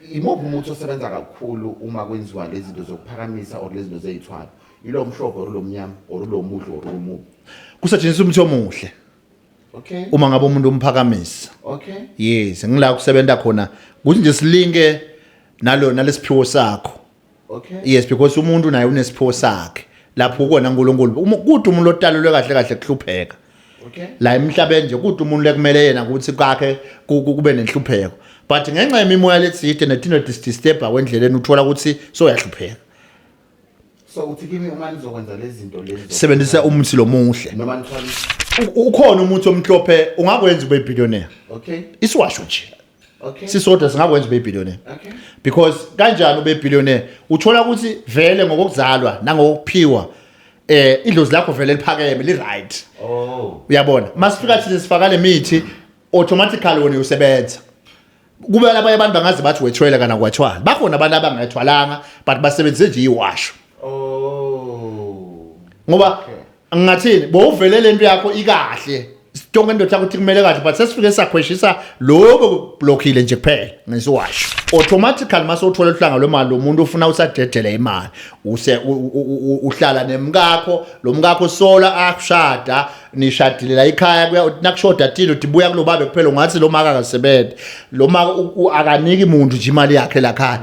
imuphi umuthi osebenza kakhulu uma kwenziwa lezi zinto zokuphakamisa or lezi zinto zeyithwala yilo mhlophe or lo mnyama or lo mudlo or umubi kusetshenziswa umuthi omuhle okay uma ngabe umuntu umphakamisa okay yes ngila kusebenta khona ukuthi nje silinke nalesiphiwo sakho okay yes because umuntu naye unesiphiwo sakhe lapho ukona uNkulunkulu kuthi umuntu otalelwe kahle kahle kuhlupheka okay la emhlabeni nje kuthi umuntu lekumele yena ukuthi kwakhe kube nenhlupheko but ngenxa yemimoya letside netinto disturb kwendleleni uthola ukuthi soyahlupheka so uthi kimi uma nizokwenza lezi zinto lezi sebenzisa umuthi lo muhle noma nithwala ukhona umuthi omhlophe ungakwenza ube billionaire okay isiwasho nje okay sisodwa singakwenza ube billionaire okay because kanjani ube billionaire uthola ukuthi vele ngokuzalwa nangokuphiwa idlozi lakho vele liphakeme li right oh uyabona masifika thina sifaka le mithi automatically wena usebenza kube labanye abantu bangaze bathi wethwele kana kwathwala bakhona abantu abangayithwalanga but basebenzise nje iwasho oh ngoba ngathini bowuvele lento yakho ikahle Tonke ndothi akuthi kumele kahle but sesifike sakhweshisa lokho blockile nje kuphela ngesiwasho automatically mase uthola uhlanga lwemali lomuntu ufuna usadedele imali uhlala nemkakho lo mkakho sola akushada nishadile la ekhaya kuya nakushoda tilo tibuya kulo babe kuphela ngathi lo maka akasebenze lo maka akaniki umuntu nje imali yakhe la khaya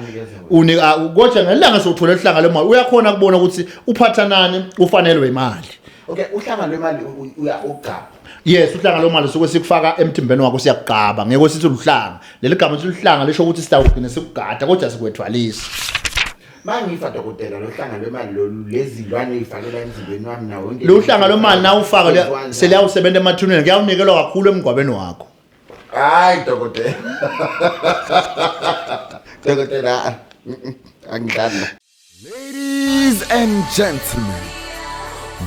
unika kodwa ngelanga sothola uhlanga lwemali uyakhona kubona ukuthi uphathanani ufanelwe imali okay uhlanga lwemali uya ugaba yes uhlanga lo mali sokwe sikufaka emthimbeni wakho siyaqaba ngeke sithi luhlanga leli gama lithi luhlanga lisho ukuthi sitawugcina sikugada kodwa sikwethwalisa mangifa dokotela lo hlanga lwemali lezilwane ezifakela emzimbeni wami nawo wonke lo hlanga lwemali na ufaka seliyawusebenza emathuneni kuyawunikelwa kakhulu emgwabeni wakho hayi dokotela dokotela angidlala Ladies and gentlemen,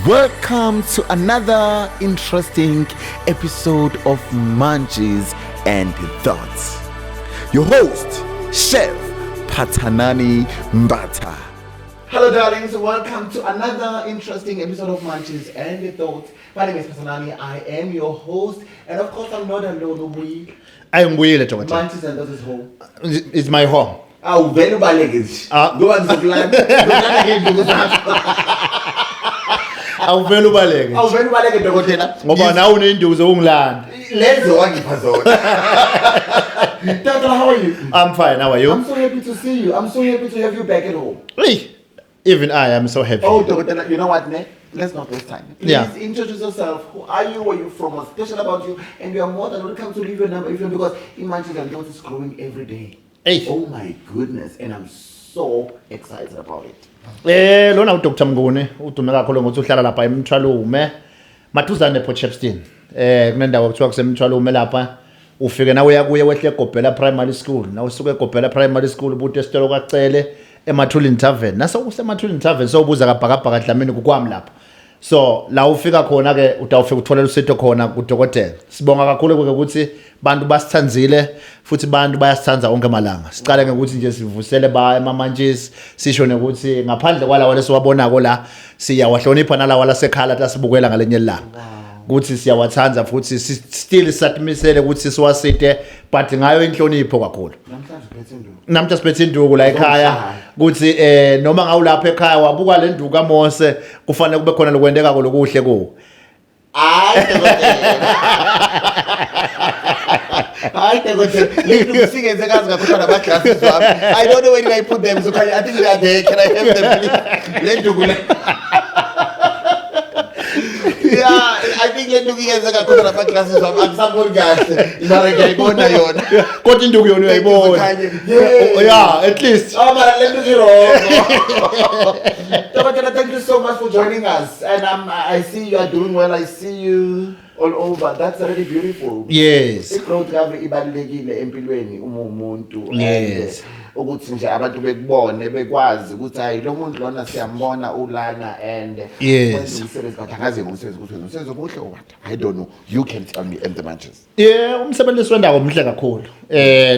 welcome to another interesting episode of Munchies and Thoughts. Your host, Chef Patanani Mbata. Hello darlings, welcome to another interesting episode of Munchies and Thoughts. My name is Patanani, I am your host, and of course I'm not alone. We ayingibuyile Dr. Munchies and Thoughts is home. It's my home. Awuvela ubaleke nje. Ngoba ngizokulanda ngenduku zakho. Awuvela ubaleke. Awuvela ubaleke dokotela. Ngoba nawe unenduku zokungilanda. Lezo wangipha zona. Doctor, how are you? I'm fine. How are you? I'm so happy to see you. I'm so happy to have you back at home. Hey, even I am so happy. Oh, doctor, you know what, ne? Let's not waste time. Please Yeah. introduce yourself. Who are you? Where are you from? What's special about you? And you are more than welcome to leave your number if you want, because Munchies and Thoughts is growing every day. Hey. Oh my goodness, and I'm so excited about it. Lona uDr Mnguni udume kakhulu ngokuthi uhlala lapha eMthwalume maduzane nePort Shepstone. Kunendawo ekuthiwa kuseMthwalume lapha ufike nawe uyakuye wehle eGobhela Primary School. Na usuke eGobhela Primary School ubuthe esitolo kwacele eMathulini Tavern. Nase usemathulini Tavern sobuza kabhakabhaka Dlamini kukwami lapha. So la ufika khona ke utawufika utholela usitho khona kudokotela. Sibonga kakhulu ukuthi bantu basithanzile futhi bantu bayasithanza onke amalanga. Sicale ngokuthi nje sivusele ba emamanjisi sisho ukuthi ngaphandle kwalawa lesiwabonako la siyawahlonipha nalawa lasekhala tasibukela ngalenye ilanga. Ukuthi siyawathanza futhi still satimisele ukuthi siwasite but ngayo inhlonipho kakhulu. Namhla siphethe induku la ekhaya ukuthi noma ngawulapha ekhaya wabuka le nduku kaMose kufanele kube khona lokwendeka lokuhle ku Hayi dokotela. Hayi dokotela. Lithu kusingenze kazi kakhulu namaglasses wami. I don't know where did I put them, so I think they are there. Can I have them please? Le nduku le. Yeah, I think le nduku yenze kakhulu namaglasses wami. Angisaboni kahle. Mara ngiyayibona yona. kodwa induku yona uyayibona. Yeah, at least. Oh, mara le nduku wrong. Dokotela, thank you so much for joining us. And I see you are doing well. I see you all over. That's really beautiful. Yes. I-growth recovery ibalulekile empilweni uma umuntu. Yes. Ukuthi nje abantu bekubone bekwazi ukuthi hayi lo muntu lona siyambona ulana and Yes. umsebenzi but angazi ngomsebenzi ukuthi umsebenzi omuhle owathi. I don't know. You can tell me and the Munchies. Yeah, umsebenzi wendawo omhle kakhulu.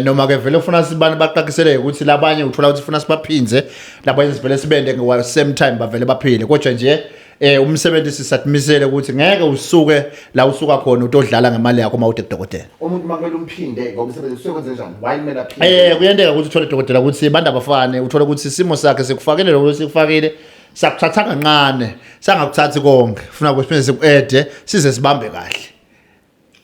Noma ke vele ufuna sibani baqaqisele ukuthi labanye uthola ukuthi ufuna sibaphinze labanye sivele sibende nge same time bavele baphile kodwa nje umsebenzi sisatmisele ukuthi ngeke usuke la usuka khona utodlala ngemali yakho mawude kudokotela umuntu makumele umphinde ngomsebenzi usekwenze njani why kumele aphinde kuyendeka ukuthi uthole dokotela ukuthi bantu abafane uthole ukuthi isimo sakhe sikufakile lokho sikufakile sakuthatha kancane sangakuthathi konke ufuna ukuthi siku-ede size sibambe kahle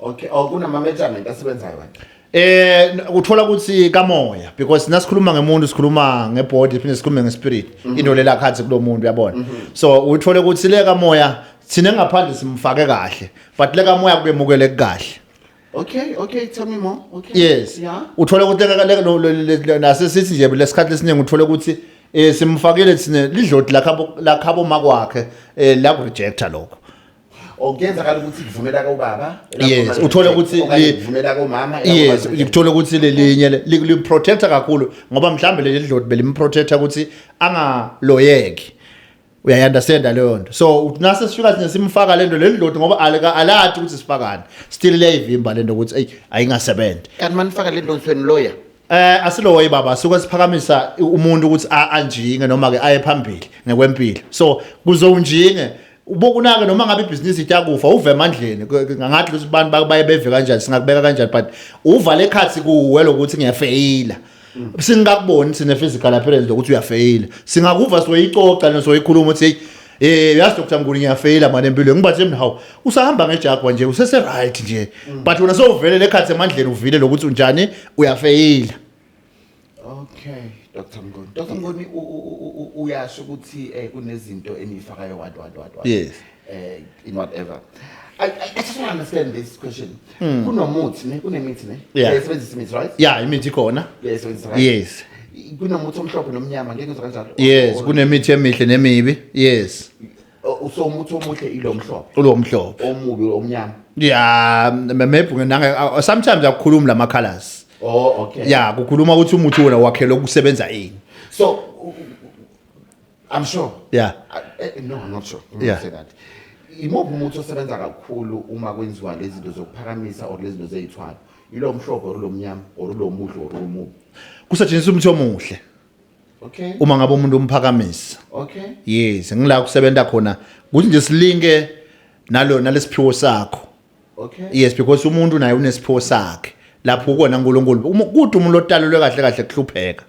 okay kunama measurement asebenzayo wena uthola ukuthi kamoya because nasikhuluma ngemuntu sikhuluma ngebody phinde sikhulume ngespirit into lela khathi kulo muntu uyabona so uthole ukuthi le kamoya thina ngaphandle simfake kahle but le kamoya kubemukele kahle okay tell me more okay yes yeah uthole ukuthi nasesithi nje lesikhathi lesiningi uthole ukuthi simfakile thina lidloti lakhabo makwakhe la ku rejecta lokho ogenza kala ukuthi kuvumela ka ubaba yes uthole ukuthi kuvumela ka umama yes uthole ukuthi lelinye li protector kakhulu ngoba mhlambe leli dloti belimprotector ukuthi angaloyeki uyayiunderstand leyo nto so nase sifika thina simfaka lento leli dloti ngoba alathi ukuthi sifakani still leyivimba lento ukuthi ayingasebenzi kanti manifaka lento ngithweni lawyer asiloyi baba suke siphakamisa umuntu ukuthi anjinge noma ke aye phambili ngekwempilo so kuzonjinge ubokunake noma ngabe ibhizinisi itakufa uve emandleni ngathi ukuthi abantu baye beve kanjani singakubeka kanjani but uvale ekhathi kuwe lokuthi ngiyafeyila singakuboni sine physical appearance lokuthi uyafeyila singakuva soyicoca nesoyikhuluma ukuthi yazi Dr. Mnguni ngiyafeyila manje empilweni ngibathe mina hawu usahamba ngejagwa nje usese right nje but wena sowuvele lekhathi emandleni uvile lokuthi unjani uyafeyila okay Dr. Mnguni uyasho ukuthi kunezinto enifakayo what yes in whatever I just want to understand this question kunomuthi kunemithi ne yesebenzisa imithi right yeah imithi khona yesebenzisa right yes kunomuthi omhlophe nomnyama ngeke ngizwe kanjalo yes kunemithi emihle nemibi yes so umuthi omuhle ilo mhlophe ulo mhlophe omubi omnyama yeah maybe nginanga sometimes akukhuluma lama colors okay yeah kukhuluma ukuthi umuthi wona wakhela ukusebenza yini so I'm sure yeah no I'm not sure yeah say that imuphi umuthi osebenza kakhulu uma kwenziwa lezi zinto zokuphakamisa or lezi zinto zeyithwala ilo mhlophe or lo mnyama or lo muhle or umubi kusetshenziswa umuthi omuhle okay uma ngabe umuntu umphakamisa okay yes ngila kusebenza khona ukuthi nje silinke nalesiphiwo sakho okay yes because umuntu naye unesiphiwo sakhe lapho ukona uNkulunkulu kuthi umuntu otalelwe kahle kahle kuhlupheka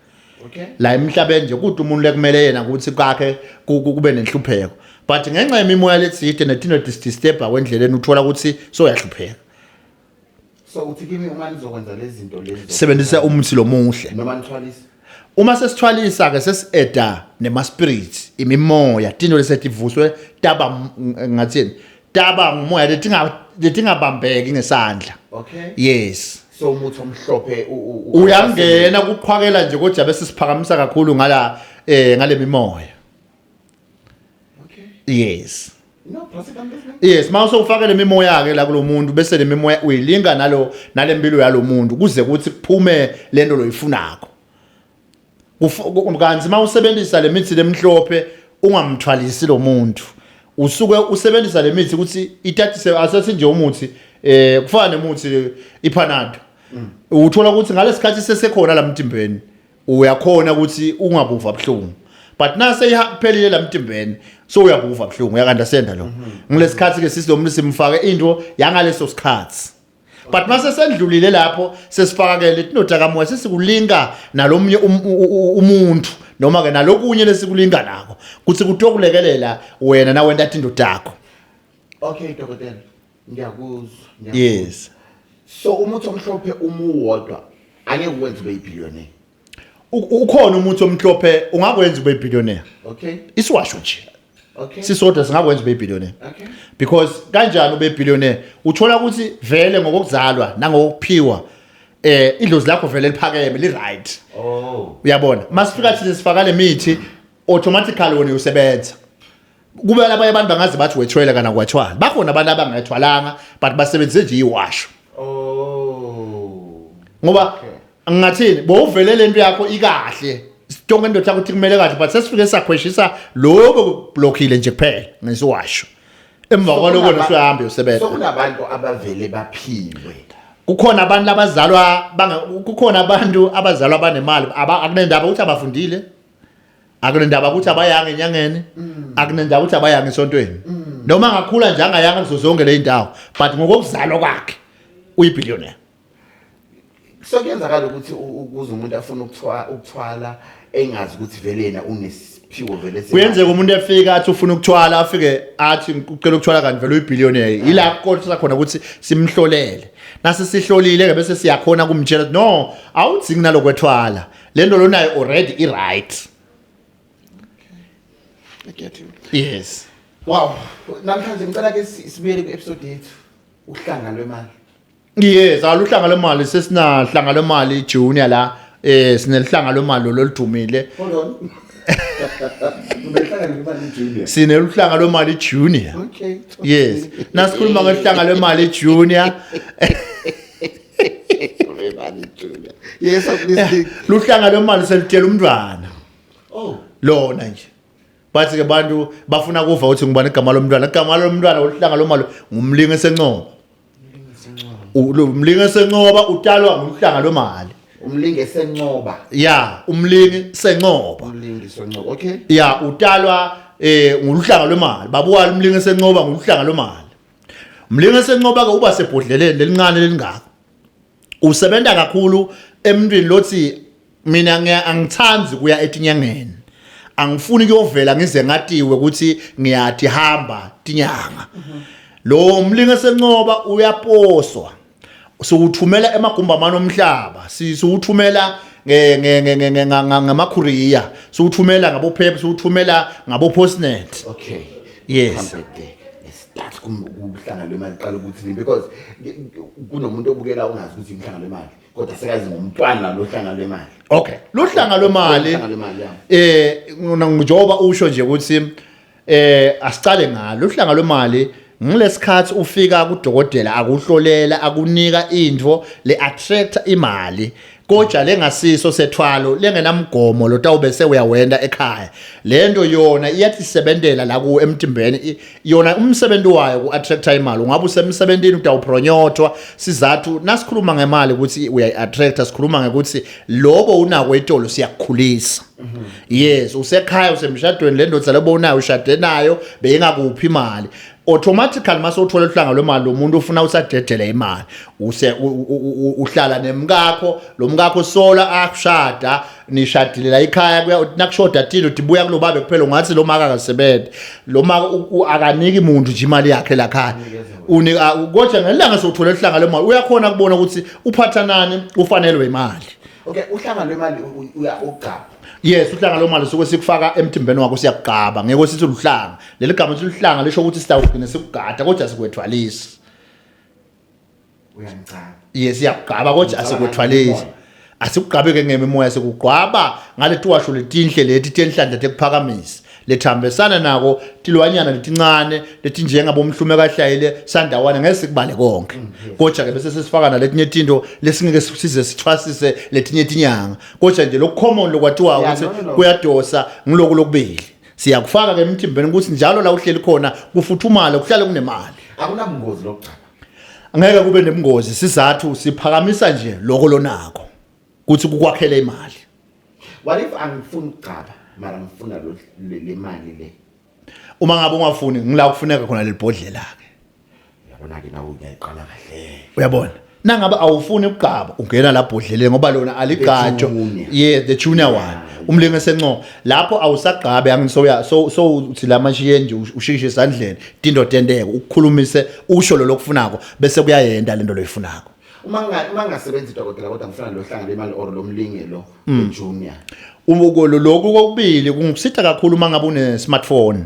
okay la emhlabeni nje kuthi umuntu lekumele yena ukuthi kwakhe kube nenhlupheko but ngenxa yemimoya letside netino disturb kwendleleni uthola ukuthi soyahlupheka so uthi kimi uma nizokwenza lezi zinto lezi sebenzisa umuthi lomuhle noma nithwalisa uma sesithwalisa ke sesieda nema spirits imimoya tino lesetivuswe taba ngathini taba ngumoya letingabambeki ngesandla okay yes so umuthi omhlophe uyangena kuqhwakela nje kodwa bese siphakamisa kakhulu ngale mimoya okay yes no president yes mawuse ufake le mimoya ke la kulomuntu bese le mimoya uyilinga nalempilo yalomuntu kuze kuthi kuphume lento loyifunako kanzi mawusebenzisa le mithi lemhlophe ungamthwalisi lo muntu usuke usebenzisa le mithi ukuthi itathise asathi nje umuthi kufana nemuthi ipanado uthola ukuthi ngalesikhathi sesekhona lamtimbeni uyakhona ukuthi ungabuva abhlungu but nase iphelile lamtimbeni so uyabuva abhlungu uyakunderstand lo ngilesikhathi ke sisilomuntu simfake into yangaleso sikhathi but mase sendlulile lapho sesifaka ke letinoda kamoya sesikulinga nalomnye umuntu noma ke nalokunye lesikulinga nako kuthi kutokulekelela wena na wenda indoda yakho okay dokotela ngiyakuzwa yes so umuthi omhlophe umuwodwa angeke ukwenze ube yibillionaire ukhona umuthi omhlophe ungakwenza ube yibillionaire okay isiwasho nje okay sisodwa singakwenza ube yibillionaire okay because kanjani ube yibillionaire uthola ukuthi vele ngokuzalwa nangokuphiwa idlozi lakho vele liphakeme li right uyabona masifika thina sifaka le mithi automatically wona usebenza kube labanye abantu bangazi bathi wethwele kana kwathwala bakhona abantu abangayithwalanga but basebenzise nje iwasho ngoba ngathini bowuvele lento yakho ikahle sitonke indoda yakho kumele kahle but sesifike sakhweshisa lokho blockile nje kuphela ngesiwasho emva kwaloko nesihamba usebenza so kunabantu abavele baphiwe kukhona abantu labazalwa kukhona abantu abazalwa banemali akunendaba ukuthi abafundile akunendaba ukuthi abayanga enyangeni akunendaba ukuthi abayanga esontweni noma ngakhula nje angayanga kuzo zonke le zindawo but ngokuzalwa kwakhe uyibillionaire. So kuyenzakala ukuthi ukuze umuntu afune ukuthwala engazi ukuthi vele yena unesiphiwo vele kuyenzeka umuntu efika athi ufuna ukuthwala afike athi ucela ukuthwala kanti vele uyibillionaire ila kodwa sakhona ukuthi simhlolele nase sihlolile ke bese siyakhona kumtshela no awudzingi nalokwethwala lento lonayo already I right. I get you. Yes. Wow, namhlanje ngicela ke sibuyele ku episode yethu uhlanga lwemali. Yes, aluhlanga lwemali sesinahlanga lwemali junior la sinelihlanga lwemali loludumile. Hold on. Ubehlanga lwemali junior. Sineluhlanga lwemali junior. Okay. Yes. Nasikhuluma ngehlanga lwemali junior. Lwemali junior. Yes, I'm listening. Luhlanga lwemali selitshela umntwana. Oh. Lona nje. Bathi ke bantu bafuna kuva ukuthi ngubani igama lomntwana. Igama lomntwana uhlanga lomali ngumlingi esencoba. Umlingi esencoba utalwa ngumhlanga lomali. Umlingi esencoba. Yeah, umlingi sencoba. Umlingi sencoba. Okay. Yeah, utalwa nguluhlanga lwemali. Babuka umlingi esencoba nguluhlanga lwemali. Umlingi esencoba ke uba sebhodleleni lelincane lelingaka. Usebenza kakhulu emntwini lothi mina angithanzi kuya etinyangeni. Angifuni kuyovela ngize ngatiwe ukuthi ngiyathi hamba tinyanga. Lo umlingi esencoba uyaposwa. Sokuthumela emagumbamano omhlaba. Siwuthumela ngamakhuriya. Siwuthumela ngabo PEP, siwuthumela ngabo Postnet. Okay. Yes. Start kumhlanga lwemali qala ukuthi because kunomuntu obukela ungazi ukuthi umhlanga lwemali kodwa sekazi ngumntwana lohlanga lwemali. Okay. Luhlanga lwemali njengoba usho nje ukuthi asicale ngalo luhlanga lwemali ngilesikhathi ufika kudokotela akuhlolela akunika into le attract imali kodwa lengasiso sethwalo lengenamgomo lotawube sewuyawenda ekhaya lento yona iyathi sebenzela la ku emtimbeni yona umsebenzi wayo ku attract imali ungabe usemsebenzini utawupronyotwa sizathu nasikhuluma ngemali ukuthi uyayi attract sikhuluma ngekuthi lobo unako etolo siyakukhulisa. Yes, usekhaya usemshadweni le ndoda lebo unayo ushade nayo beyingakuphi imali automatically mase uthola uhlanga lwemali lo muntu ufuna usadedela imali uhlala nemkakho lo mkakho sola akushada nishadile la ekhaya kuya nakushoda tilo udibuya kulo babe kuphela ungathi lo maka akasebenze lo maka akaniki umuntu nje imali yakhe la ekhaya unika kodwa ngelanga sokuthola uhlanga lwemali uyakhona kubona ukuthi uphathanani ufanelwe imali. Okay, uhlanga lwemali ugaba. Yes, uhlanga lomali sokwe sikufaka emthimbeni wakho siyakugaba ngeke sithi luhlanga leli gama lithi luhlanga lisho ukuthi sitawugcina sikugada kodwa sikwethwalisi. Uyangicaba. Yes, siyakugaba kodwa asikwethwalisi. Asikugabeke ngemimoya sikugwaba ngale tiwasho letinhle leti tenhlanhla tekuphakamisa lethambesana nako tilwanyana letincane letinjengabo umhlume kahlayile sandawana ngeke sikubale konke kodwa ke bese sesifaka naletinye izinto lesingeke size sithwasise letinye tinyanga kodwa nje lokucommon lokwatiwa ukuthi kuyadosa ngiloku lokubili siyakufaka ke emthimbeni ukuthi njalo la uhleli khona kufuthumala kuhlale kunemali akunabungozi lokucaba angeke kube nebungozi sizathu siphakamisa nje lokho lonako ukuthi kukwakhela imali. What if angifuni ukucaba mara ngifuna le mali le uma ngabe ungafuni ngila kufuneka khona lelibhodlela ke yabona ke nawo uyayiqala kahle uyabona nangabe awufuni ukugaba ungena la bhodleleni ngoba lona aligatsho yeah the junior one umlingi esencoba lapho awusagqabe angisoya so uthi la mashiye nje ushikishe esandleni tindo tendeke ukukhulumise usho lo lokufunako bese kuyayenda lento loyifunako. Uma ngasebenzi dokotela kodwa ngifuna lo hlanga lemali or lo mlingi lo junior umukolo lokhu kokubili kungisitha kakhulu mangabe une smartphone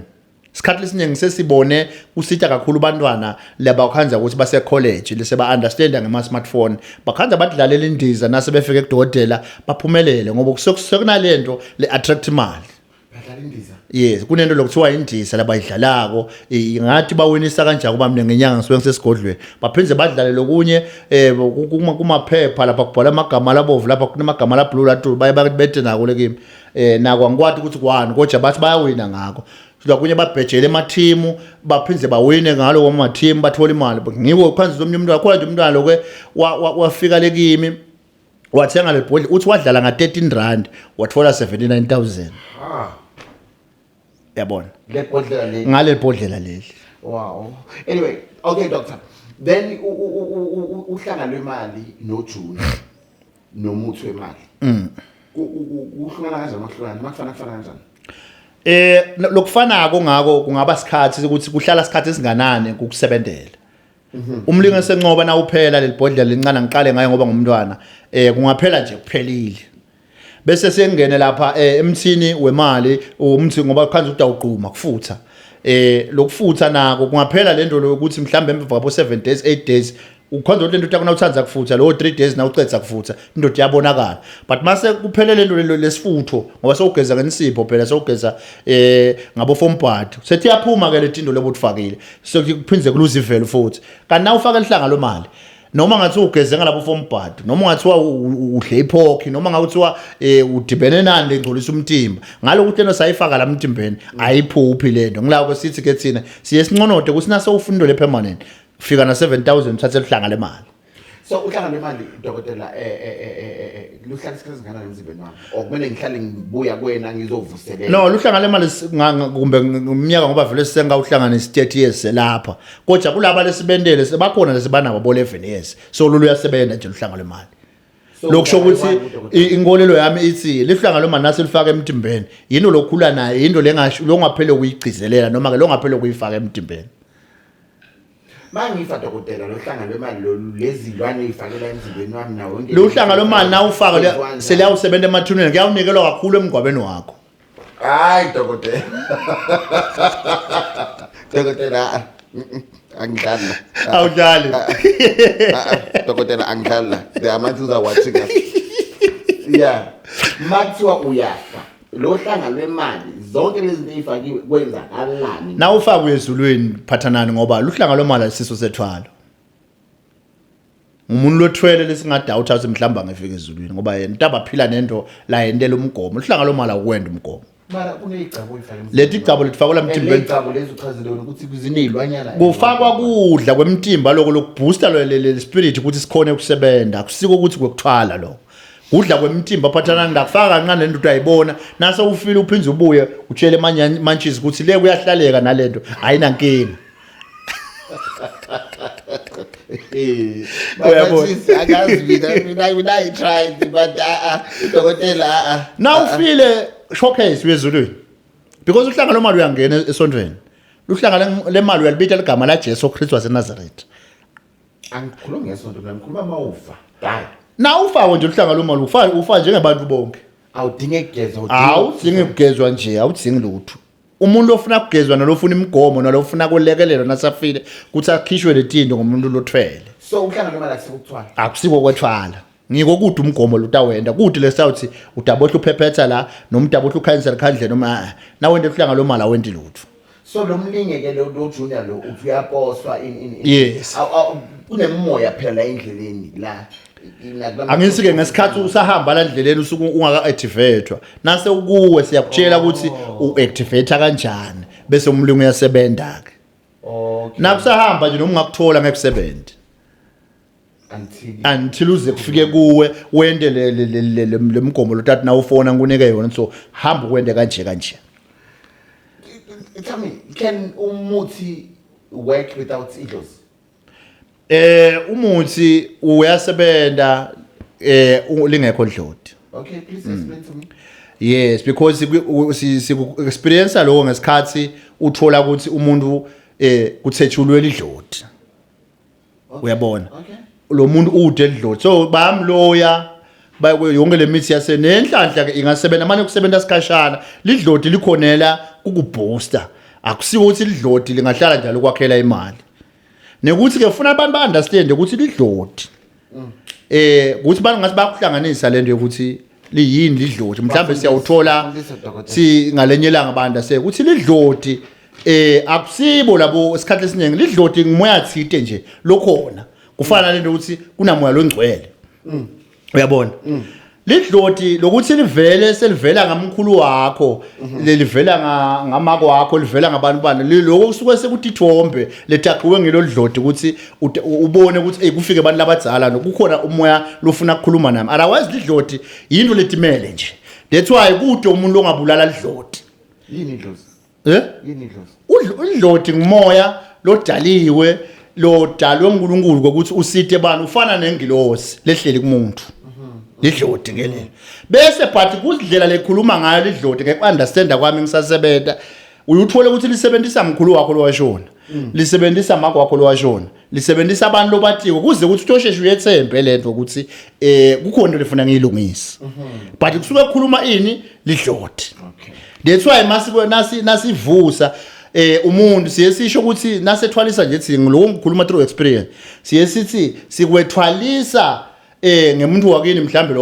isikhathi lesiningi sesibone kusitha kakhulu abantwana laba khanza ukuthi base college lese ba understand ngema smartphone bakhanza badlalela indiza nase befike kudokotela baphumelele ngoba kusekunalento le attract imali badlala indiza. Yes, kunento lokuthiwa indiza labayidlalako ngathi bawinisa kanjani kuba mina ngenyanga ngisuke ngisesigodlweni baphinze badlale lokunye kumaphepha lapha kubhala amagama labovu lapha kunamagama la blue latu baye bakubethe nako lekimi nako angikwathi ukuthi kwani kodwa bathi bayawina ngako lokunye babhejele emathimu baphinze bawine ngalo kwama team bathola imali ngiko phansi zomnye umuntu wakho nje umntwana lokwe wafika lekimi wathenga lebhodle uthi wadlala nga 13 rand wathola 79000. yabona lebhodlela le. ngale bhodlela leli. Wow. Anyway, okay doctor. Then uhlanga lwemali noJune nomuthi wemali. Uhlangana kanjani mahlukana? Makufana kanjani? Lokufanako ngako kungaba isikhathi ukuthi kuhlala isikhathi esinganani kukusebenzela. Umlingo esencoba na uphela lelibhodlela lincane ngiqale ngayo ngoba ngumntwana kungaphela nje kuphelile. Bese sengene lapha emthini wemali umthi ngoba khanze ukuthi awuqhuma kufutha. Lokufutha nako kungaphela lento lokuthi mhlambe emva kwabo 7 days 8 days ukhonza lento yakuna uthanza kufutha lo 3 days na ucetha kufutha into yabonakala but mase kuphelele lento lesifutho ngoba sowugeza ngenisipho phela sowugeza ngabo fombhadi sethi yaphuma ke letindo lebutfakile sekuphindze kuluza ivelu futhi kanti na ufaka lihlanga lomali noma ngathi ugeze ngalabo fombhadi noma ngathiwa udle iphokhi noma ngakuthiwa udibene nani lengcolisa umtimba ngalokuthi lento sayifaka la mtimbeni ayiphuphi lento ngilako sithi ke thina siye sinconode kusina sewufundo le permanent fika na 7,000 uthathe lihlanga lemali. So uhlanga lemali dokotela luhlala isikhathi singana emzimbeni wami okumele ngihlale ngibuya kuwena ngizovuselela. No luhlanga lemali kumbe umnyaka ngoba vele sisenga uhlangana ne30 years lapha kodwa kulaba lesibendele sebakhona lesibanabo bo 11 years so lolu uyasebenza nje luhlanga lemali. Lokusho ukuthi inkolelo yami ithi lihlanga lomali nase lifaka emtimbeni yini lokhula naye into lengasho longaphele ukuyigcizelela noma ke longaphele ukuyifaka emtimbeni. Mangifa dokotela lohlanga lwemali lezilwane ifakela emzimbeni wami nawo wonke. Lohlanga lomali na ufaka seliyawusebenza emathuneni kuyawunikelwa kakhulu emgwabeni wakho. Hayi dokotela. Dokotela angidlala. Awudlali. Dokotela angidlala. Amanzi uzawatshika. Yeah. Makuthiwa uyafa. Lohlanga lwemali zonke lezi zinto ezifakiwe kwenzakalani? Na ufaka ezulwini phathanani ngoba luhlanga lomali lesiso sethwalo. Umuntu lothwele lesingadawutha mhlamba ngefika ezulwini ngoba yena ntabaphila nento la yendela umgomo. Luhlanga lomali akwenda umgomo. Mara kuneyigcabo oyifaka. Leti igcabo lithfakwa emtimbeni. Igcabo lezi uchazile ukuthi kuzinezilwanyana. Kufakwa kudla kwemtimba lokho lokubooster le spirit ukuthi sikhone ukusebenza. Akusiko ukuthi kwekuthwala lo. Kudla kwemtimba phathana ngakufaka kancane lento uyayibona nase ufile uphinze ubuye utshele manchizi ukuthi le kuyahlaleka nalento ayinankinga. Akazi mina I tried but dokotela now ufile showcase wezulwini because uhlanga lomali uyangena esontweni luhlanga lemali uyalibitha ligama la Jesu Kristu waseNazareth. Angikhuluma ngesonto ngikhuluma mawufa die na ufako nje uhlanga lomali ufa njengabantu bonke awudinge kugezwa awudinge ukugezwa nje awudingi lutho umuntu ofuna ukugezwa nalofuna imigomo nalofuna kolekelelo nasafile kuthi akhishwe letindo ngomuntu lothwele so uhlanga lomali akusikuthwala akusiko kwethwala ngiko kude umgomo lutawenda kude lesawuthi udabohla uphephetha la nomdabohla ukhansela khandle noma nawende uhlanga lomali awenti lutho so lo mlinge ke lo junior lo uyaposwa in yes kunemoya phela endleleni la angisike ngesikhathi usahamba la ndleleni usuku ungaka activatewa nase ukuwe siyakutshela ukuthi uactivate kanjani bese umlungu uyasebenza ke okay nakusahamba nje noma ungakuthola ngekusebenza until uze kufike kuwe wende lemgomo lothathu na ufona ngunike yona so hamba kwende kanje tell me can umuthi work without idlozi umuthi uyasebenza lingekho dlodi. Okay, please explain to me. Yes, because si experience lo ngesikhathi uthola ukuthi umuntu kuthethulwe lidlodi. Uyabona? Okay. Lo muntu ude lidlodi. So bayamloya yonke lemithi yase nenhlanhla ke ingasebenza manje kusebenza sikhashana. Lidlodi likhonela ukubooster. Akusiwo ukuthi lidlodi lingahlala njalo ukwakhela imali. Nekuthi ke ufuna abantu ba understand ukuthi lidlodi ukuthi bangathi bakuhlanganisa lento ukuthi liyini lidlodi mhlambe siyawuthola si ngalenyelanga abantu ase ukuthi lidlodi akusibo labo isikhathi esiningi lidlodi ngimoya thite nje lokhona kufana lento ukuthi kunamoya longcwele uyabona lidlodi lokuthi livele selivela ngamkhulu wakho lelivela ngamako wakho livela ngabantu bani lokho kusuke sekuthi ithombe lethaqiwe ngelodlodi ukuthi ubone ukuthi kufike abantu labadzala nokukhona umoya lofuna ukukhuluma nami otherwise lidlodi yinto letimele nje that's why kude umuntu ongabulala lidlodi yini idlozi Yini idlozi? Udloti ngumoya lodaliwe lodalwe uNkulunkulu ukuthi usithe bani ufana nengilosi lehleli kumuntu. Lidloti ngelelo. Bese but kuzidlela lekhuluma ngayo lidloti ngekuunderstanda kwami ngisasebenza uyuthola ukuthi lisebenzisa mkhulu wakho lowashona. Lisebenzisa mako wakho lowashona. Lisebenzisa abantu lobatiko kuze ukuthi utosheshe uyethembe lento ukuthi kukhona lefuna ngiyilungisa. But kusuke kukhuluma ini lidloti. Okay. That's why masikwe nasivusa umuntu siyesisho ukuthi nasethwalisa njethi ngilo ngikhuluma through experience siyesithi sikwethwalisa ngemuntu wakini mhlambe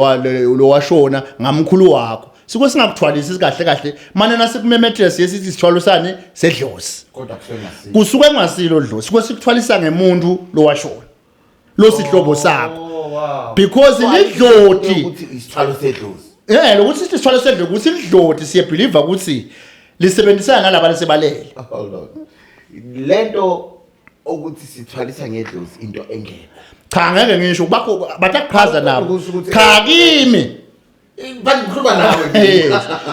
lo washona ngamkhulu wakho sikwe singakuthwalisi kahle kahle manje nasikumemethela siyesithi sithwalo sane sedlozi Kodwa kusengasilo. kusuke ngasilo dlozi sikwe sikuthwalisa ngemuntu lo washona lo sihlobo sakho Wow. because lidloti ukuthi isithwalo sedlozi. lokuthi sithwalo sedlozi ukuthi lidloti siye believe ukuthi lisebenzisana nalabo sebalele. Hold on. Lento ukuthi sithwalisa ngedlozi into engeke. Cha ngeke ngisho bakho batakuchaza nabo. Cha kimi. Bangikhuluma nawe.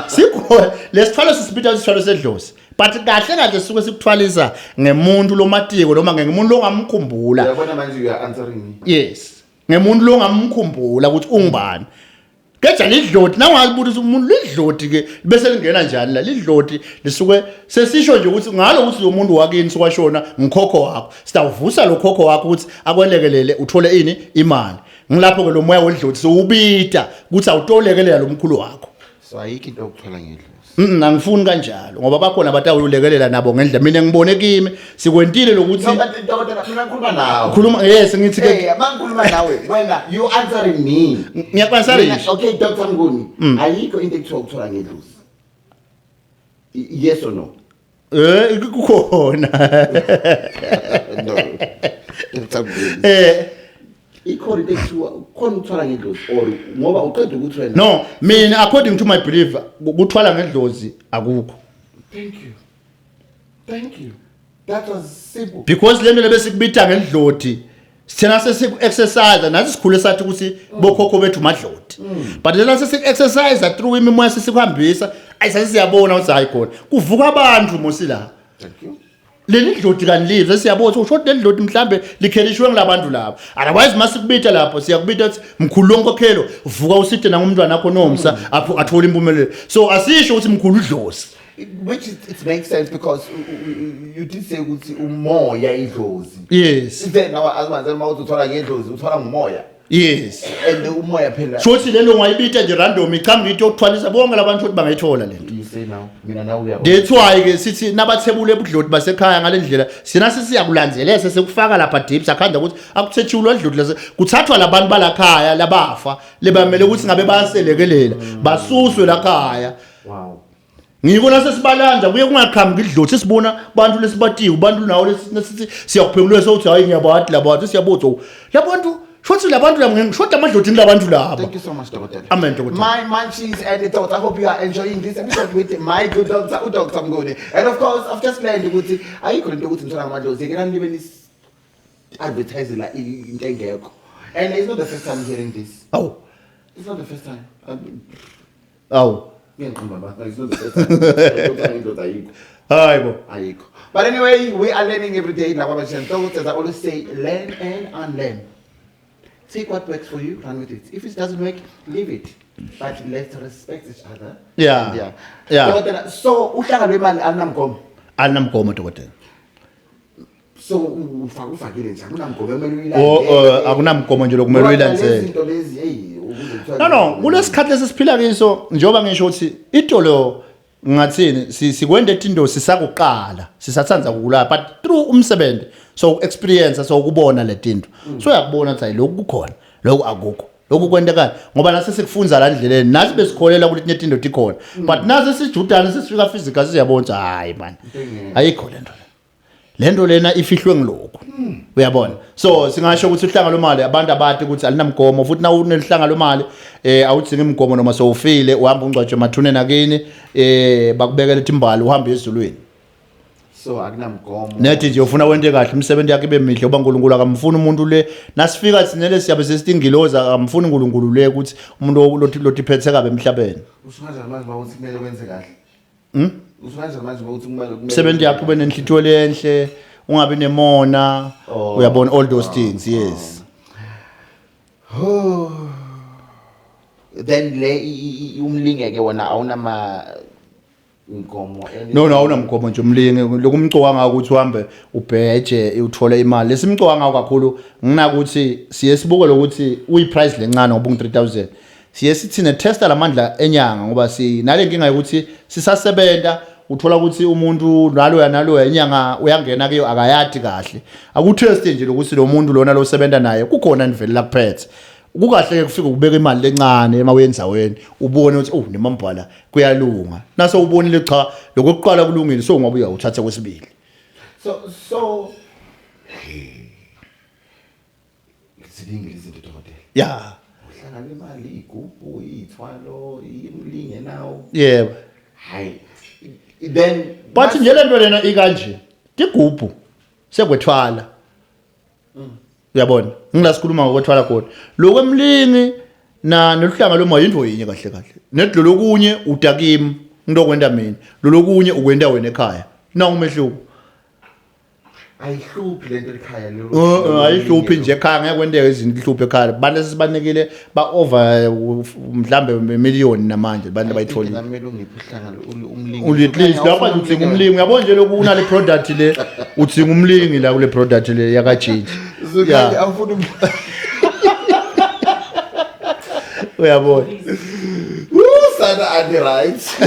Sikho lesithwalo sisipita isithwalo sedlozi. But kahle kahle suke sikuthwalisa ngemuntu lomatiko noma ngemuntu longamkhumbula. Uyabona manje you are answering me. Yes. Ngemuntu longamkhumbula ukuthi ungubani. Keja lidloti nawungazibuthi umuntu lidloti ke bese lingena njani la lidloti lisuke sesisho nje ukuthi ngalo ukuthi lo muntu wakini sikwashona ngikhokho wakho sitawuvusa lo khokho wakho ukuthi akwelekelele uthole ini imali ngilapho ke lo moya wedloti sowubita ukuthi awutolekelela lo mkhulu wakho So ayikho into okuthola ngedlozi. Angifuni kanjalo ngoba bakhona batawulekelela nabo ngendlela mina ngibone kimi sikwentile lokuthi No, but dokotela mina ngikhuluma nawe. khuluma yes ngithi ke Hey, mangikhuluma nawe wena you answering me. ngiyakwasarisha Okay, Dr. Nguni. Ayikho into ekuthiwa ukuthola ngedlozi. Yes or no? kukhona No. Dr. Nguni. Ikhona into ekuthiwa khona ukuthola ngedlozi or ngoba uqeda ukuthi wena. no mina according to my belief ukuthwala ngedlozi akukho Thank you. Thank you. That was simple. because lento lebesikubita ngendloti sithena sesiku-exercise nathi sikhule sathi ukuthi bokhokho bethu madloti but lena sesiku-exercise through imimoya sesikuhambisa ayisasiyabona ukuthi hayi khona kuvuka abantu mosila Thank you. leli dloti kanilive sesiyabona ukuthi usho leli dloti mhlambe likhelishwe ngelabantu labo otherwise masikubita lapho siyakubita ukuthi mkhulu lonkokhelo vuka uside nangomntwana wakho nomsa apho athola impumelelo so asisho ukuthi mkhulu udlozi. Which it makes sense because you did say ukuthi umoya idlozi. Yes. Then now azimanze mawuthi uthola ngedlozi uthola ngumoya. Yes. And umoya phela. Shothi lento ungayibita nje random iqhamuka into yokuthwalisa bonke labantu ukuthi bangayithola lento. You say now mina nawe uya. That's why ke sithi nabathebule ebudloti basekhaya ngalendlela sina sesiyakulanzelela sesekufaka lapha deep sakhanda ukuthi akuthethulwa edloti lase kuthathwa labantu balakhaya labafa lebamele ukuthi ngabe bayaselekelela basuswe lakhaya. Wow. Ngiko nasesibalanja kuye kungaqhamuka idlothi sibona abantu lesibatiwe abantu nawo lesithi siyakuphengulwa sokuthi hayi ngiyabathi labantu siyabotho labantu shothi labantu shothi amadlothi labantu laba. Thank you so much, Doctor. Amen, Doctor. My munchies and the thoughts. I hope you are enjoying this episode with my good doctor, Dr. Nguni. And of course, I've just learned ukuthi ayikho into ukuthi ngithola amadlozi ngeke nibe nis advertise la into engekho. And it's not the first time hearing this. Oh. It's not the first time. Oh. It's not the first time. Hayibo. Ayikho. But anyway, we are learning every day. Like as I always say, learn and unlearn. Take what works for you, run with it. If it doesn't work, leave it. But let's respect each other. Yeah. Yeah. Dokotela, so uhlanga lwemali alinamgomo. Alinamgomo dokotela. So ufakile njani unamgomo emeli uyilande. Akunamgomo nje lokumele uyilandzele. Izinto lezi hey No, kulesikhathi lesiphila kiso njengoba ngisho ukuthi itolo ngathini sikwende into sisakuqala sisathanza ukula but through umsebenzi so experience so ukubona le tinto so uyakubona ukuthi lokhu kukhona lokhu akukho lokhu kwendekana ngoba nase sikufunza la ndleleni nathi besikholela ukuthi netinto tikhona but naze sijudana sesifika physical siyabona hayi man ayikho lento lena ifihlwe ngilokho uyabona so singasho ukuthi uhlanga lomali abantu abathi ukuthi alinamgomo futhi na unelihlanga lomali awudzingi imgomo noma sowufile uhamba ungcwatshe emathuneni akini bakubekela timbali uhamba ezulwini so akunamgomo nethi nje ufuna wente kahle umsebenzi yakhe bemihle uba uNkulunkulu akamfuni umuntu le nasifika sinele siyabe sesitingiloza akamfuni uNkulunkulu le ukuthi umuntu lothi phethe kabe emhlabeni usho kanjani manje mawuthi kumele wenze kahle Usukanje manje ukuthi kumele umsebenzi yakho ube nenhlitho lenhle ungabi nemona uyabona all those things yes then le umlingeke wona awunama inkomo no awunamgomo nje umlingi lokumcoka ngaka ukuthi uhambe ubheje uthole imali lesimcoka ngaka kakhulu ngina ukuthi siye sibuke lokuthi uyiprice lencane ngoba ungu-3000 siye sithine testa lamandla enyanga ngoba nale nkinga ukuthi sisasebenza uthola ukuthi umuntu naloya inyanga uyangena kuyo akayadi kahle akutheste nje lokuthi lo muntu lona lo sebenza naye kukhona nivele la kuphethe kukahle ke kufika ukubeka imali lencane emawenzaweni ubone ukuthi nemambhala kuyalunga naso ubonile cha lokuqala kulungile so ungabuya uthathe kwesibili so sidingile izinto dokotela yeah uhlangana imali igubhu ithwalo imlinge nawo yebo hayi then but nje lento lena ikanje igubhu sekwethwala uyabona ngilasikhuluma ngokwethwala khona lokwemlingi noluhlanga loma yinto yinye kahle nedlo lokunye udakimi into kwenda mina lokunye ukwenda wena ekhaya na umehluko ayihluphi lento ekhaya lo ayihluphi nje ekhaya ngeke kwendeke izinto ihluphe ekhaya bantu sibanekile ba over mhlambe million namanje bantu bayithola ngamele ungiphi uhlanga umlingi ulitleast lapha uthinga umlingi uyabona nje lokhu unale product le uthinga umlingi la kule product le yakajiji yeah awufuna uyabona sana and right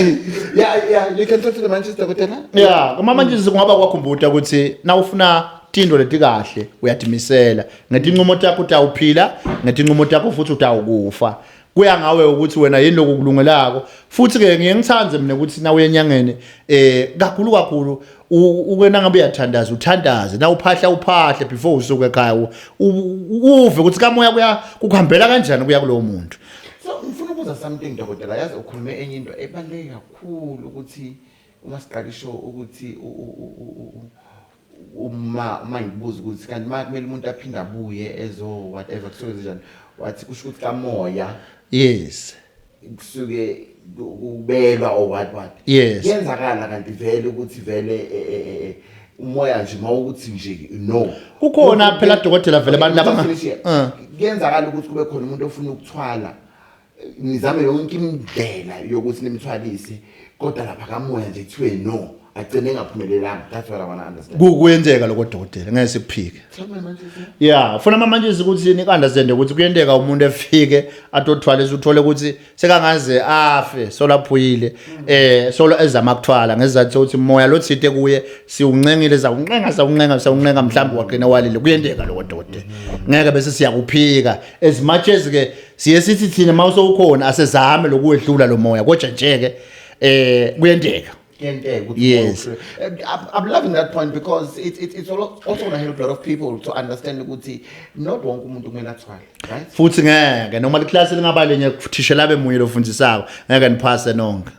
yeah you can talk to the Manchester Hotel yeah kuma manje kungaba kwakhumbuta ukuthi na ufuna tindo letikahle uyadimisela ngetinqumo takho utawuphila ngetinqumo takho futhi utawukufa kuya ngawe ukuthi wena yini lokulungelako futhi ke ngiyengithanze mina ukuthi na uyenyangene kakhulu ukwena ngabe uyathandaza uthandaze na uphahla before usuke ekhaya uve ukuthi kamoya kukuhambela kanjani kuya kulowo muntu so ngifuna ukuza something dokotela yazi ukhulume enye into ebaleke kakhulu ukuthi uma siqala show ukuthi uma ngibuza ukuthi kanti kumele umuntu aphinde abuye ezo whatever kusuke njani wathi kusho ukuthi kamoya yes kusuke ubelwa or what yes yenzakala kanti vele ukuthi vele umoya nje mawukuthi nje no kukhona phela dokotela vele abantu laba kuyenzakala ukuthi kube khona umuntu ofuna ukuthwala nizame yonke indlela yokuthi nimthwalise kodwa lapha kamoya nje kuthiwe no agcine engaphumelelanga that's what I want to understand kuyenzeka lokho dokotela ngeke sikuphike yeah ufuna manje ukuthi ni understand ukuthi kuyendeka umuntu efike atothwalisa uthole ukuthi sekangaze afe solaphuyile solo ezama ukuthwala ngezathu ukuthi umoya lothite kuye siuncengile sawuncenga mhlawumbe waqina walile kuyendeka lokho dokotela ngeke bese siyakuphika as much as ke siye sithi thina mawuso ukhona asezame lokuwedlula lo moya kodwa njeke kuyendeka. Yes. I'm loving that point because it's also going to help a lot of people to understand ukuthi not wonke umuntu kumele athwale, right? Futhi ngeke noma liclass lingaba lenye kuthishela bemunye lofundisako ngeke niphase nonke.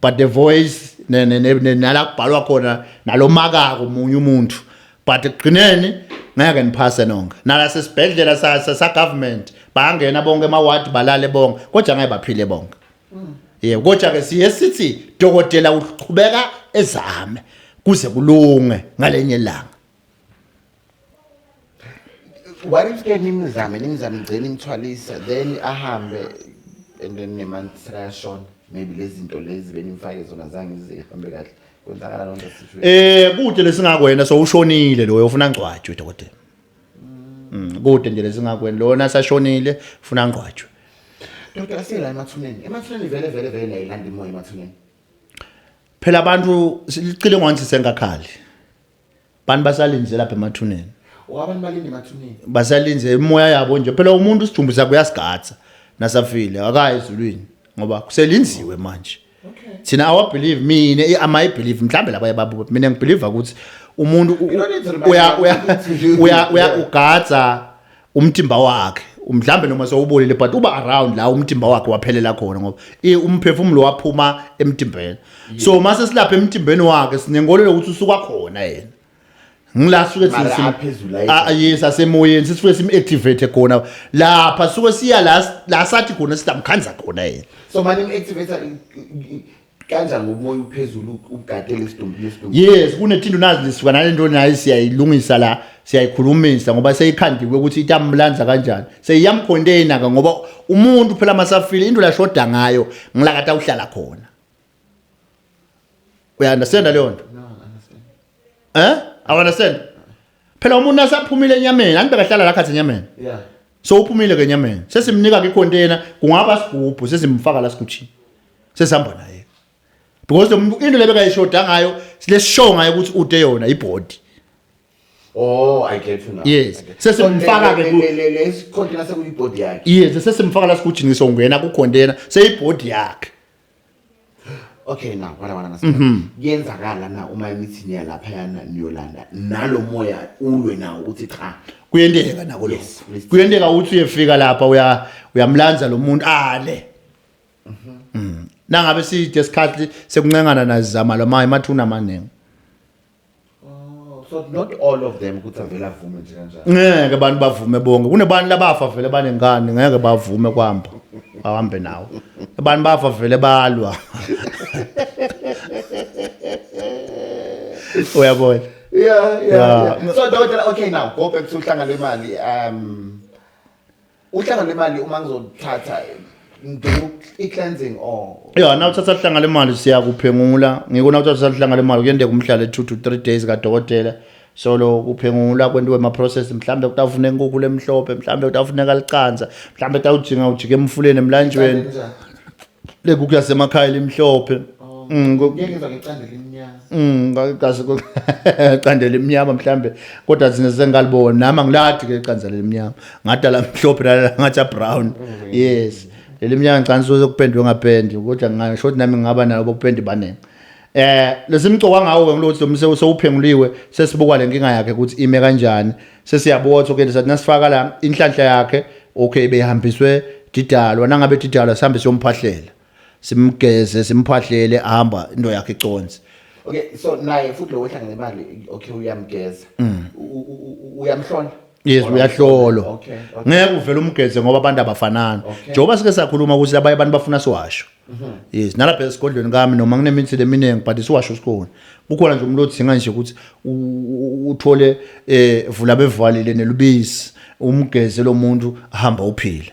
But the voice nala kubhalwa khona nalomakako umunye umuntu but egcineni ngeke niphase nonke. Nala sesibhedlela sa government bangena bonke emaward balale bonke kodwa ngeke baphile bonke. Yeah, kodwa ke siye sithi dokotela uqhubeka ezame kuze kulunge ngalenye langa. What if ke nimzame ngicela imthwalisa then ahambe and then nemantrashon maybe lezi zinto lezi benimfake zona zange zihambe kahle kwenzakala lonto situation. Kude lesingakwena so ushonile lo ufuna ngcwatshwe dokotela. Kude nje lesingakwena lona sashonile ufuna ngcwatshwe. Dokotela sila emathuneni vele ayilanda imoya emathuneni. Phela abantu silicile ngwanthi sengakhali. Bantu basalinze lapha emathuneni. Abantu balinde emathuneni. Basalinze imoya yabo nje phela umuntu isithumbu sakhe uyasigatha nasafile akayi ezulwini ngoba kuselinziwe manje. Okay. Thina our believe mina I believe mhlambe laba yababo mina ngibelieve ukuthi umuntu uya ugatha umthimba wakhe umhlambe noma sowubolile but uba around la umthimba wakhe waphelela khona ngoba umphefumulo waphuma emthimbeni so mase silapha emthimbeni wakhe sinengolelo ukuthi usuka khona yena ngila suke yes asemoyeni sisuke sim-activate khona lapha suke siya la sathi khona sidamkhanza khona yena so manje activator kanjani ngomoya uphezulu ugadele isidumbu lesidumbu. Yes, kunethinto nazi lisuka nalento nayo siyayilungisa la, siyayikhulumisa ngoba seyikhandiwe ukuthi itambulanza kanjani. Seyiyamcontainer ka ngoba umuntu phela masafile into la shoda ngayo ngilakata uhlala khona. We understand leyo nto? No, I understand. I understand. Phela umuntu asaphumile enyameni, angibe kahlala la khathi enyameni. Yeah. So uphumile ke enyameni. Sesimnika ke container, kungaba sigubhu, sesimfaka la sikuthini. Sesihamba naye. Because lo muntu into lebeka ishoda ngayo, lesishow ngayo ukuthi ude yona ibody. Oh, I get you now. Yes. Sesimfaka ke le container sekuyibody yakhe. Yes, sesimfaka la sikuthini ngisongena ku container, seyibody yakhe. Okay, now what I want to ask. Yenzakala na uma imithi niya lapha yana niyolanda nalo moya ulwe nawo uthi cha. Kuyendeka nako lo. Yes, please. Kuyendeka ukuthi uyefika lapha uyamlanza lo muntu ale. Nangabe side isikhathi sekuncengana nazizama lo maye mathuna amaningi. Oh, so not all of them ukuthi avela vume nje kanjalo. Ngeke abantu bavume bonke. Kunebantu labafa vele banengane ngeke bavume kwamba. Ahambe nawo. Abantu bafa vele balwa. Uyabona? Yeah. So Dr. Okay, now go back to uhlanga lemali. Uhlanga lemali uma ngizothatha i-cleansing or Yeah, now uthatha uhlanga lemali siya kuphengula. Ngikona uthatha uhlanga lemali kuyende kumhlala 2 to 3 days kadokotela. Solo kuphengula kwentiwe ama process mhlambe kutafuna inkukhu lemhlophe, mhlambe kutafuneka licanza, mhlambe tawujinga ujike emfuleni emlanjweni. Lekukhu yasemakhaya limhlophe. ngeke ngizwa ngicandela iminyama. Ngakazi qandela iminyama mhlambe kodwa zine sengalibona nama ngiladi ke icanzela iminyama ngadala mhlophe la ngathi brown. Yes. Leminyama ngicane sokupendwe ngapendi kodwa ngisho ukuthi nami ngaba nalo bokupendi banene. Lesimcoka ngawo ke ngilothi umsebenzi sowuphenguliwe sesibukwa lenkinga yakhe ukuthi ime kanjani sesiyabotha okay sathi nasifaka la inhlanhla yakhe okay behambiswe didalwa nangabe didalwa sihambe siyomphahlele simgeze simphahlele ahamba into yakhe iconze. Okay, so naye futhi lo wehlanga nemali okay uyamgeza. Uyamhlola? Yes, uyahlolwa. Okay. Ngeke uvele umgeze ngoba abantu abafanana. Njengoba sike sakhuluma ukuthi abaye abantu bafuna siwasho. Yes, nalapha esigodlweni kami noma nginemithi leminingi but siwasho sikhona. Kukhona nje umlothi singa nje ukuthi uthole vula bevalile nelubisi umgeze lo muntu ahamba uphila.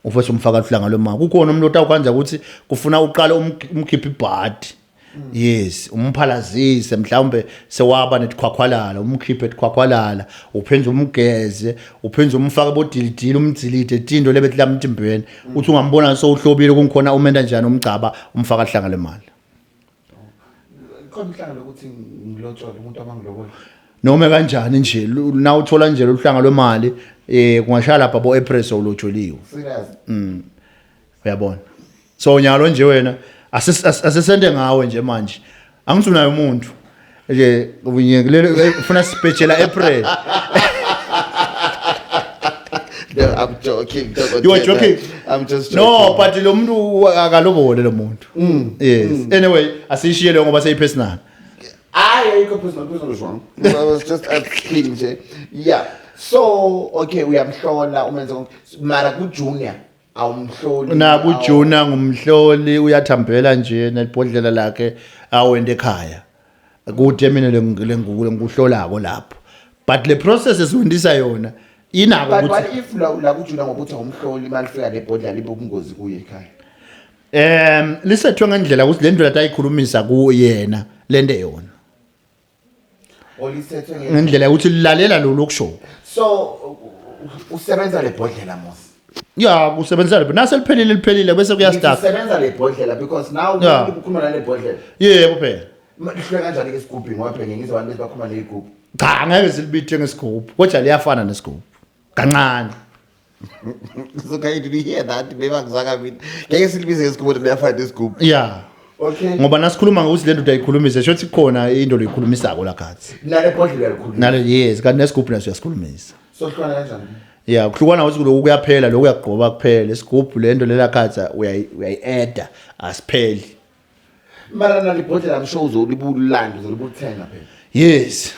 Ufethe umfaka uhlanga lomama. Kukhona umlothi awukanje ukuthi kufuna uqala umkhipha ibhadi. Yes, umphalazise mhlawumbe sewaba netikhwakhwalala, umkhiphe etikhwakhwalala, uphenze umgeze, uphenze umfaka bodilidili umdzilide tindo lebethi lamtimbeni. Uthi ungambona sowuhlobile kunkhona umenda njani umgcaba umfaka ihlanga lemali. Khona ihlanga lokuthi ngilotshole umuntu abangilobola. Noma kanjani nje na uthola nje uhlanga lwemali kungashaya lapha bo April sowulotsholiwe. Serious. Uyabona. So nyalo nje wena asesende ngawe nje manje angithi unayo umuntu nje ubunyekile ufuna sipetshela April. No, I'm joking. You are joking? I'm just joking. No, but lo muntu akalobole lo muntu. Yes. Anyway, asishiyele ngoba seyipersonal. Ayikho personal wrong. I was just asking nje. Yeah. So, okay, uyamhlola umenze mara ku junior awumhloli. Na ku junior ngumhloli uyathambela nje nelibhodlela lakhe awende ekhaya. Kude mina lenguhlolako lapho. But le process esifundisa yona inako ukuthi. But what if la ku junior ngokuthi awumhloli manje fika lebhodlela libe ubungozi kuye ekhaya? Lisethwe ngendlela ukuthi le ndlela tayikhulumisa kuyena lende yona. Olisethwe ngendlela ukuthi lilalela lo lokusho. So usebenza lebhodlela mos. Yeah, kusebenza le nase liphelile bese kuyastart. Usebenza lebhodlela because now ukukhuluma lebhodlela. Yebo phela. Lihlwe kanjani ke isigubhi ngoba phela ngizwa abantu bakhuluma leigubhi. Cha ngeke silibithe ngesigubhu kodwa liyafana nesigubhu. Kancane. So can you hear that? Beba ngizaka mina. Ngeke silibize ngesigubhu liyafana nesigubhi. Yeah. Okay. Ngoba nasikhuluma ngokuthi lento uyayikhulumisa shothi khona into loyikhulumisako la khathi. Nale bhodlela likhuluma. Nale yes kanti nesigubhu naso uyasikhulumisa. So hlwana kanjani? Yeah, kuhlukana ukuthi lokhu kuyaphela lokhu uyagqoba kuphela isigubhu lento lela khatha uyayi-add asipheli. Mara nale bhodlela I'm sure uzolibulanda uzolibuthenga phela. Yes.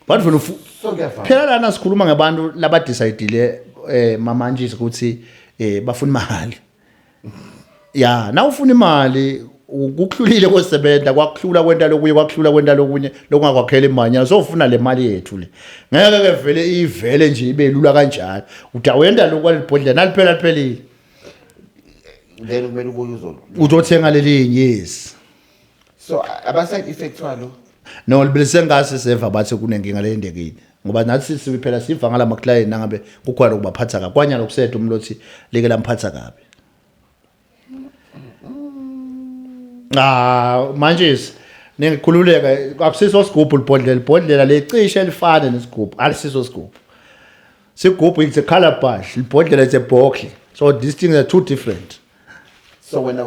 But vele So kuyafana. phela lana sikhuluma ngabantu laba decide manje ukuthi bafuna imali. Yeah, na ufuna imali ukuhlulile kosebenza kwakuhlula kwenta lokunye lokungakwakhela imanyana sofuna le mali yethu le ngeke ke vele ivele nje ibe lula kanjalo utawenda lokwalibhodlela naliphela liphelile then kumele ubuye uzothenga lelinye yes so aba-side effects walo no libesengase seva bathi kunenkinga leyendekile ngoba nathi siphela siva ngalama client nangabe kukhona ukubaphatha kabi kwanya lokusetha umlothi leke lamphatha kabi manje ningikhululeka akusiso sigubhu libhodlela lecishe elifana nesigubhu alisiso sigubhu sigubhu it's a color bash libhodlela it's a bottle so these things are two different so when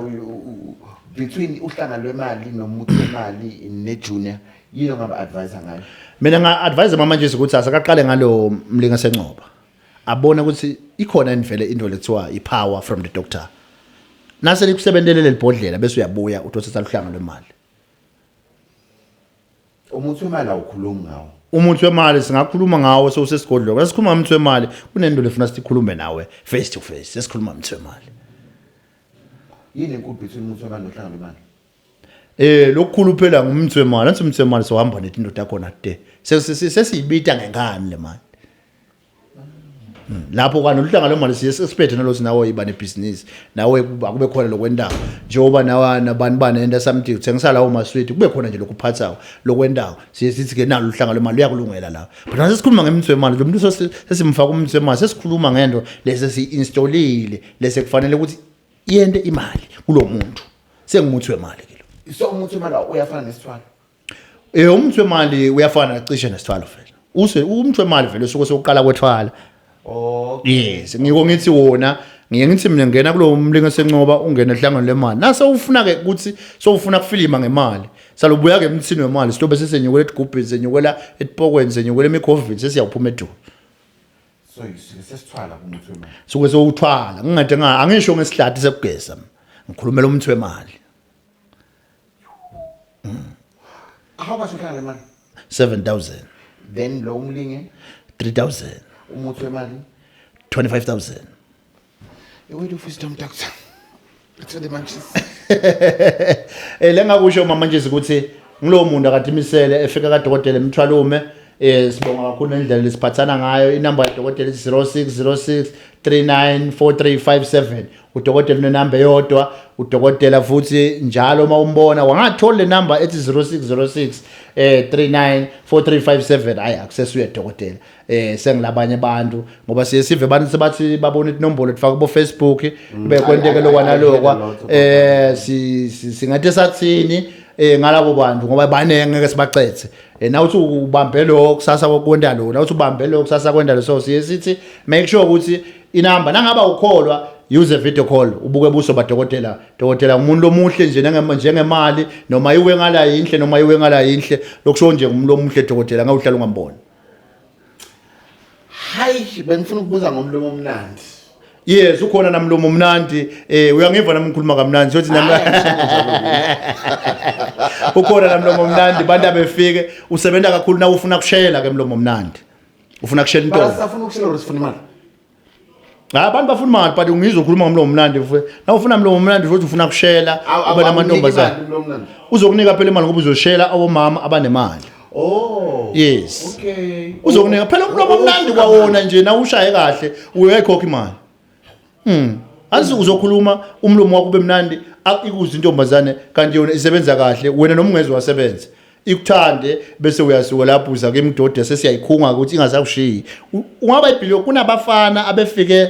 between uhlanga lwemali nomuthi wemali ne-junior yini ngaba-advise ngayo mina nga-advise manje ukuthi asakaqale ngalo mlingasencoba abone ukuthi ikhona indvele into lethiwa i-power from the doctor nase likusebentele lelibhodlela bese uyabuya utothatha luhlanga lwemali umuthi wemali awukhulumi ngawo umuthi wemali singakhuluma ngawo sewusesigodlo bese sikhuluma umuthi wemali kunento lefuna sikhulume nawe face to face sesikhuluma umuthi wemali yini enkulu between umuthi wemali nohlanga lwemali lokukhulu phela ngumuthi wemali nathi umuthi wemali sohamba netinto takhona de sesiyibita ngengane le mali lapho kana uhlanga lwemali siyesiphethe nalothi nawe iba nebhizinisi nawe akube khona lokwendawo njengoba nabantu enda something uthengisa lawo maswiti kube khona nje lokuphathayo lokwendawo sithi ke nalo uhlanga lwemali luyakulungela lapho but nase sikhuluma ngemuthi wemali lo muntu sesimfaka umuthi wemali sesikhuluma ngento lese si-installile lese kufanele ukuthi yende imali kulo muntu sengumuthi wemali ke lo so umuthi wemali uyafana nesithwalo umuthi wemali uyafana cishe nesithwalo vele umuthi wemali vele usuke sokuqala kwethwala yes ngiko ngithi wona ngithi mina ngena kulo mlingasencoba ungena ehlangano lemali nase ufuna ke ukuthi ufuna kufilima ngemali salobuya ke emthini wemali silobe sesenyukwela edigubhini senyukwela etipokweni senyukwela emikhovini sesiyaphuma edu so sesithwala umuthi wemali suke sowuthwala ngingade angisho ngesihlathi sekugeza ngikhulumela umuthi wemali how much uhlanga lemali 7,000 then lo umlinge 3,000 umuthi wemali 25,000 where do wisdom doctor to the manches lengakusho mama manje ukuthi ngilo muntu akadimisele efika kadokotela emthwalume sibonga kakhulu indlela lesiphathana ngayo inamba yadokotela 0606 394357 udokotela unenamba yodwa udokotela futhi njalo uma umbona wangathola le number ethi 0606 394357 hayi access uyedokotela sengilabanye abantu ngoba sive abantu sebathi babona inombolo efaka ku Facebook bekwenteke lokwana lokwa singathi sathini ngalabo bantu ngoba banenge ngeke sibacethe na uthi ubambe lo kusasa kwenda lo na uthi ubambe lo kusasa kwenda lo so sithi make sure ukuthi inamba nangaba ukholwa use a video call ubuke buso badokotela umuntu lomuhle nje njengemali noma iwe ngala yinhle noma iwe ngala yinhle lokusho nje umuntu lomuhle dokotela ngawuhlala ungambona hayi bengifuna ukubuza ngomlomo omnandi yes ukhona namlomo omnandi uyangiva nami ngikhuluma kamnandi sothi nami ukhona namlomo omnandi bantu abefike usebenza kakhulu na ufuna kushela ke mlomo omnandi ufuna kushela into basafuna ukushela usifuna imali abantu bafuna imali but ungizwa ukhuluma ngomlomo omnandi na ufuna umlomo omnandi futhi ufuna kushela ube namantombazana uzokunika phela imali ngoba uzoshela abomama abanemali yes okay uzokunika phela umlomo omnandi kwawona nje na ushaye kahle uyayikhokha imali azi uzokhuluma umlomo wakho ube mnandi ikuze intombazane kanti yona isebenza kahle wena nomngezwe wasebenza ikuthande bese uyasuka lapho uza ke imdoda sesiyayikhunga ukuthi ingasakushiyi ungaba ibhilo kunabafana abefike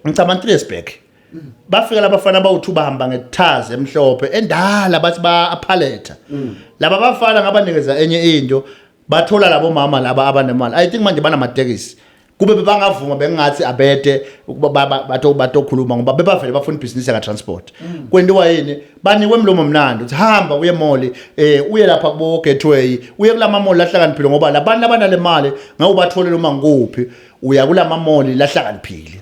ngicabanga Tresbeck bafika labafana abawu2 bahamba ngethazi emhlophe endala bathi ba aphaletha laba bafana ngabanikeza enye into bathola labo mama laba abanemali I think manje banamatekisi kube bangavuma bengathi abede ukuba batokhuluma ngoba bebavele bafuna business ya transport kwendiwa yini banikwe emlomo mnandi uthi hamba uye mall uye lapha kubo Gateway uye kulama mall lahlakaniphile ngoba labantu abanale mali ngawubatholela uma ngikuphi uya kulama mall lahlakaniphile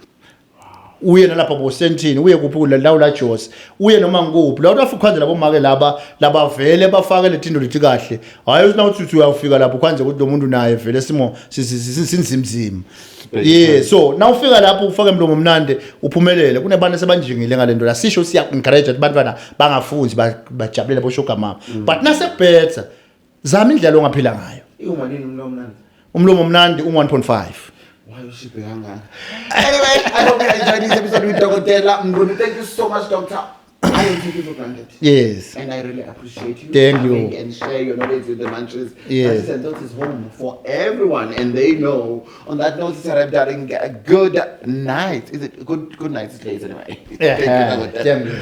uye nalapha bo Sentini uye kuphi kulawo la Jos uye noma ngikuphi la uthi ukhanze labo make laba vele bafake lethindo lithi kahle hayi uthi nawuthi uyafika lapho kwanze ukuthi lo muntu naye vele simo sinzimzima Yeah, so now ufika lapho ufake Mlomo Mnandi uphumelele kunebantu sebanjingile ngalento la sisho siya encourage ukuthi bantwana bangafundi bajabulele bo sugar mama but nasekubetha zama indlela ongaphila ngayo Iwumanini Mlomo Mnandi? Umlomo Mnandi u1.5 Why you ship kangaka? Anyway, I hope you enjoyed this episode with Dr. Mnguni. Thank you so much, Doctor. I don't take you for granted. Yes. And I really appreciate you Thank coming you. and share your knowledge with the Munchies. Yes. Munchies and Thoughts is home for everyone, and they know. On that note, Sarah, darling, good night. Is it good night? It's late anyway. Yeah. Thank you, Dr. Thank you.